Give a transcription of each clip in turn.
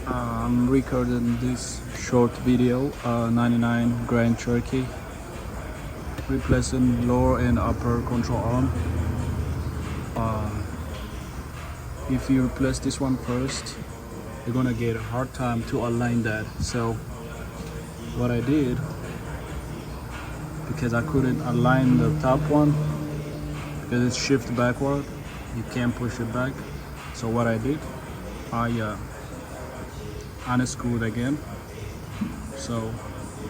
I'm recording this short video, 99 Grand Cherokee, replacing lower and upper control arm. If you replace this one first, you're gonna get a hard time to align that. So what I did, because I couldn't align the top one because it's shift backward, you can't push it back. So what I did, I unscrewed again, so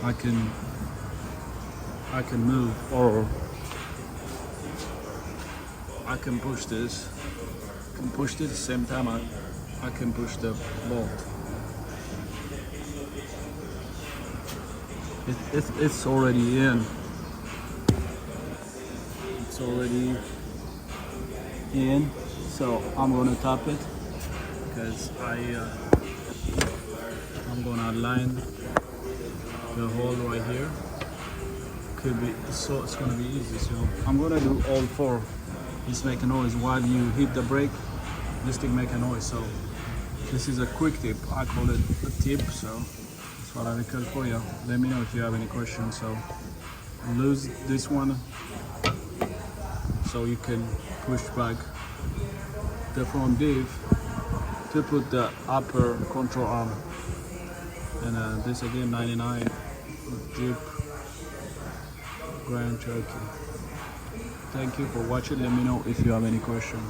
I can move, or I can push this. I can push this at the same time. I can push the bolt. It's already in. It's already in. So I'm gonna tap it because I'm gonna align the hole right here. Could be so it's gonna be easy. So I'm gonna do all four. Just make a noise while you hit the brake. This thing make a noise. So this is a quick tip. I call it a tip. So that's what I record for you. Let me know if you have any questions. So lose this one so you can push back the front diff to put the upper control arm. And this again, 99 Jeep Grand Cherokee. Thank you for watching. Let me know if you have any questions.